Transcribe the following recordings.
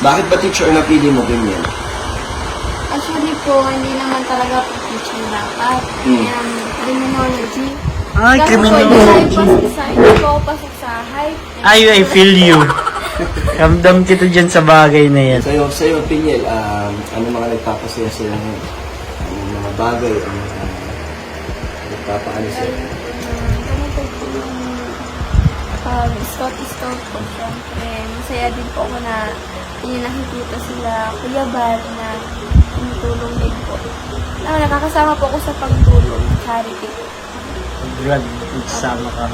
Bakit ba teacher ang napili mo ganyan? Actually po, hindi naman talaga po teaching dapat. Criminology. Ay, Kasi criminology. Hindi po ako pasok sa height. Ay, I feel you. Ramdam kita dyan sa bagay na yan. Sa'yo, Piniel, ano mga nagpapasaya sa'yo ngayon? Ano mga bagay ang nagpapaano sa'yo? Ganito po yung scout po. Siyempre, masaya din po ako na nakikita sila Kuya Bal na tumutulong din po. Nakakasama po ako sa pagtulong, charity. Glad, nagsama ka.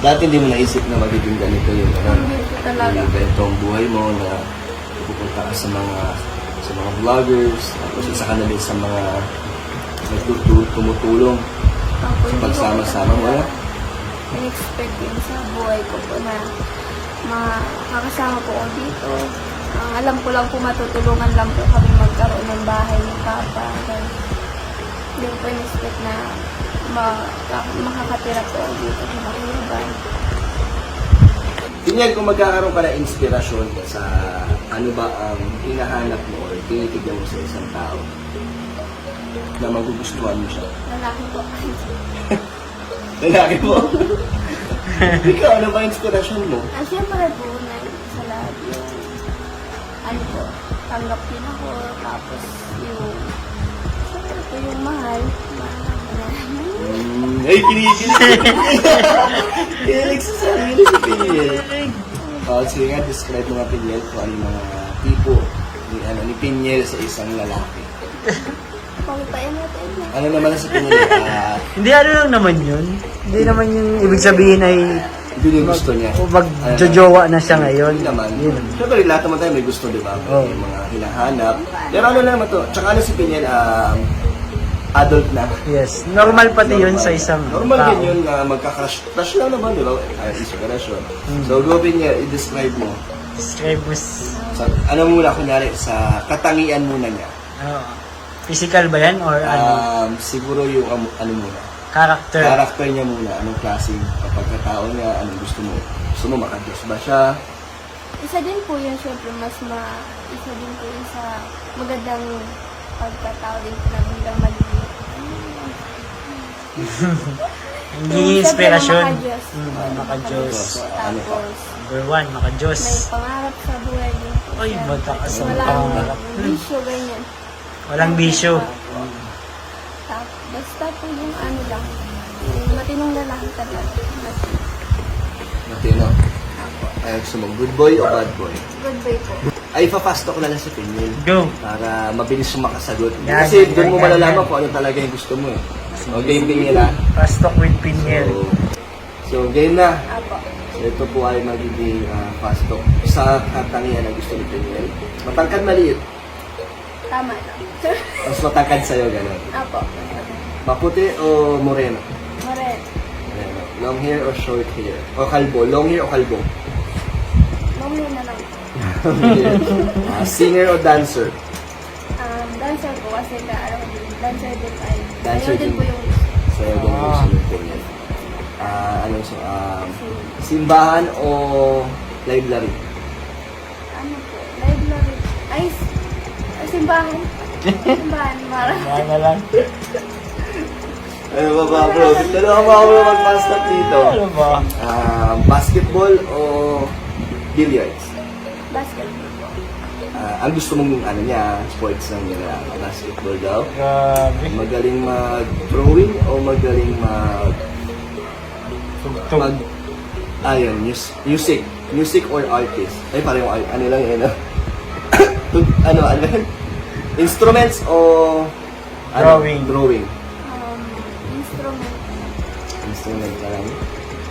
Dati hindi mo naisip na magiging ganito yung Hindi po talaga. invento ang buhay mo na pupunta ka sa mga vloggers, tapos isa ka na din sa mga tumutulong Ako, sa pagsama-sama mo. Ano? In-expect yun sa buhay ko po na makakasama po ako dito. Ang alam ko lang po, matutulungan lang po kami magkaroon ng bahay ni Papa. Kaya, hindi ko po in-expect na makakatira po ako dito sa Makilaban. Tingnan kung magkakaroon ka ng inspirasyon sa ano ba ang hinahanap mo o tinitignan mo sa isang tao na magugustuhan mo siya. Lalaki po. Lalaki mo. Ikaw, ano ba inspirasyon mo? Siyempre po, na sa lahat yung, ano po, tanggap din ako. Tapos yung, siyempre po yung mahal. Ay, kinikilig. Kinikilig sa sarili si Piniel. Sige nga, describe mo nga Piniel kung ano yung mga tipo ni Piniel sa isang lalaki. Pagpapayan natin na. Ano naman sa Piniel? Hindi, ano lang naman yun. Hindi naman yung ibig sabihin ay Hindi yung gusto niya. magjojowa na siya ngayon. Hindi naman. Yun. Siyempre, lahat naman tayo may gusto, di ba? May Oo. mga hinahanap. Pero ano naman to? Tsaka ano si Piniel, adult na. Yes, normal pati yun sa isang Normal tao. din yun na magka-crush. Crush lang naman, di ba? Is a relasyon. So, go Piniel, i-describe mo. Describe mo Sa, ano muna, kunyari, sa katangian muna niya. physical ba yan or ano? Siguro yung ano muna. Character. Character niya muna. Anong klaseng pagkatao niya, anong gusto mo. Gusto mo makadiyos ba siya? Isa din po yun, syempre, isa din po yun sa magandang pagkatao din po na biglang maliit. Hindi inspirasyon. Makadiyos. Makadiyos. Ano pa? Tapos, Number one, makadiyos. may pangarap sa buhay din po Ay, siya. mataas ang Walang pangarap. bisyo, ganyan. Walang bisyo. Basta po yung ano lang, yung matinong lalaki talaga. Matino. Ay, gusto mo, good boy o bad boy? Good boy po. Ay, papasok ko na lang sa Piniel. Go. Para mabilis yung makasagot. Yan, Kasi yan, doon mo yan, malalaman yan. kung ano talaga yung gusto mo eh. Okay, Piniel ah. Fast talk with Piniel. So, game na. Apo. So, ito po ay magiging fast talk sa katangian na gusto ni Piniel. Matangkad maliit. Tama na. Mas matangkad sa'yo, gano'n. Apo. Maputi o moreno? Correct. Moreno. Long hair or short hair? O kalbo? Long hair o kalbo? Mamaya na lang. Singer o dancer? Dancer po kasi dancer din ay. Dancer Ayaw din din. po yung Sa'yo din yung gusto ni Piniel. Simbahan o library? ano po, library. Ay, simbahan. Simbahan, Mara. Yan na lang. Ano ba ba bro? Tulungan mo ako mag-pass up dito. Ano ba? Basketball o billiards? Basketball po. Ang gusto mong ano niya, sports ng basketball daw. Grabe. Magaling mag-drawing o magaling Tugtog. ayun, music or artist. Ay, parang yung ano lang yun. ano yun? Instruments o Drawing. Drawing. Instrument. Instrument ka lang.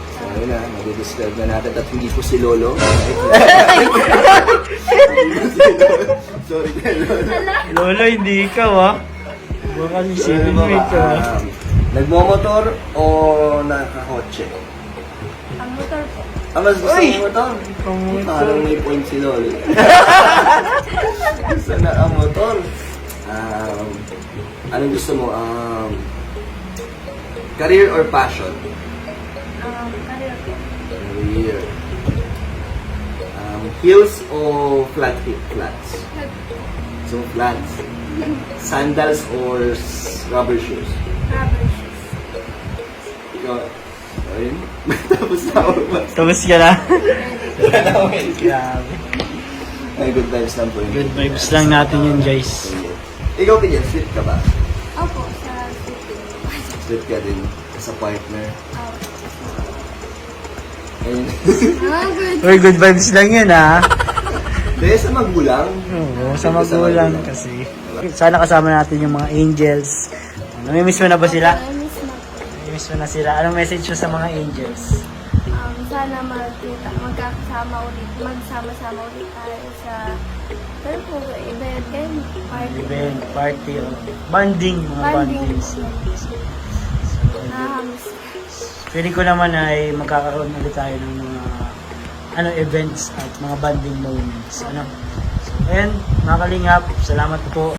So, ayun na, mag-describe na natin at hindi ko si Lolo. Sorry, Lolo. Lolo, hindi ikaw ah. Baka Ano sisipin ba mo ba? ito ah. Nagmomotor o nakakotse? Ang motor po. Mas gusto Uy! mo motor? Motor. Parang may point si Lolo. Gusto na ang motor. Anong gusto mo? Career or passion? Career po. Career. heels o flat hip? Flats. So, flats. Sandals or rubber shoes? Rubber shoes. Ikaw, ayun. Tapos na ako. Tapos ka na. Grabe. Ay, good vibes lang po yun. Good vibes lang natin yun, guys. Ikaw, Pinyan, sweet ka ba? Opo, sa city. Sweet ka din sa partner. Ayun. Good. Uy, good vibes lang yun, ha? Dahil sa magulang. Oo, sa magulang kasi. Sana kasama natin yung mga angels. Namimiss mo na ba sila? Miss na po. Namimiss mo na sila. Anong message mo sa mga angels? Sana magkakasama ulit, magsama-sama ulit tayo sa event, party. Event, party, o bonding, mga Bonding. bondings. Nakakamiss. Feeling ko naman ay magkakaroon ulit tayo ng mga events at mga bonding moments. So, ayan, mga kalingap, salamat po.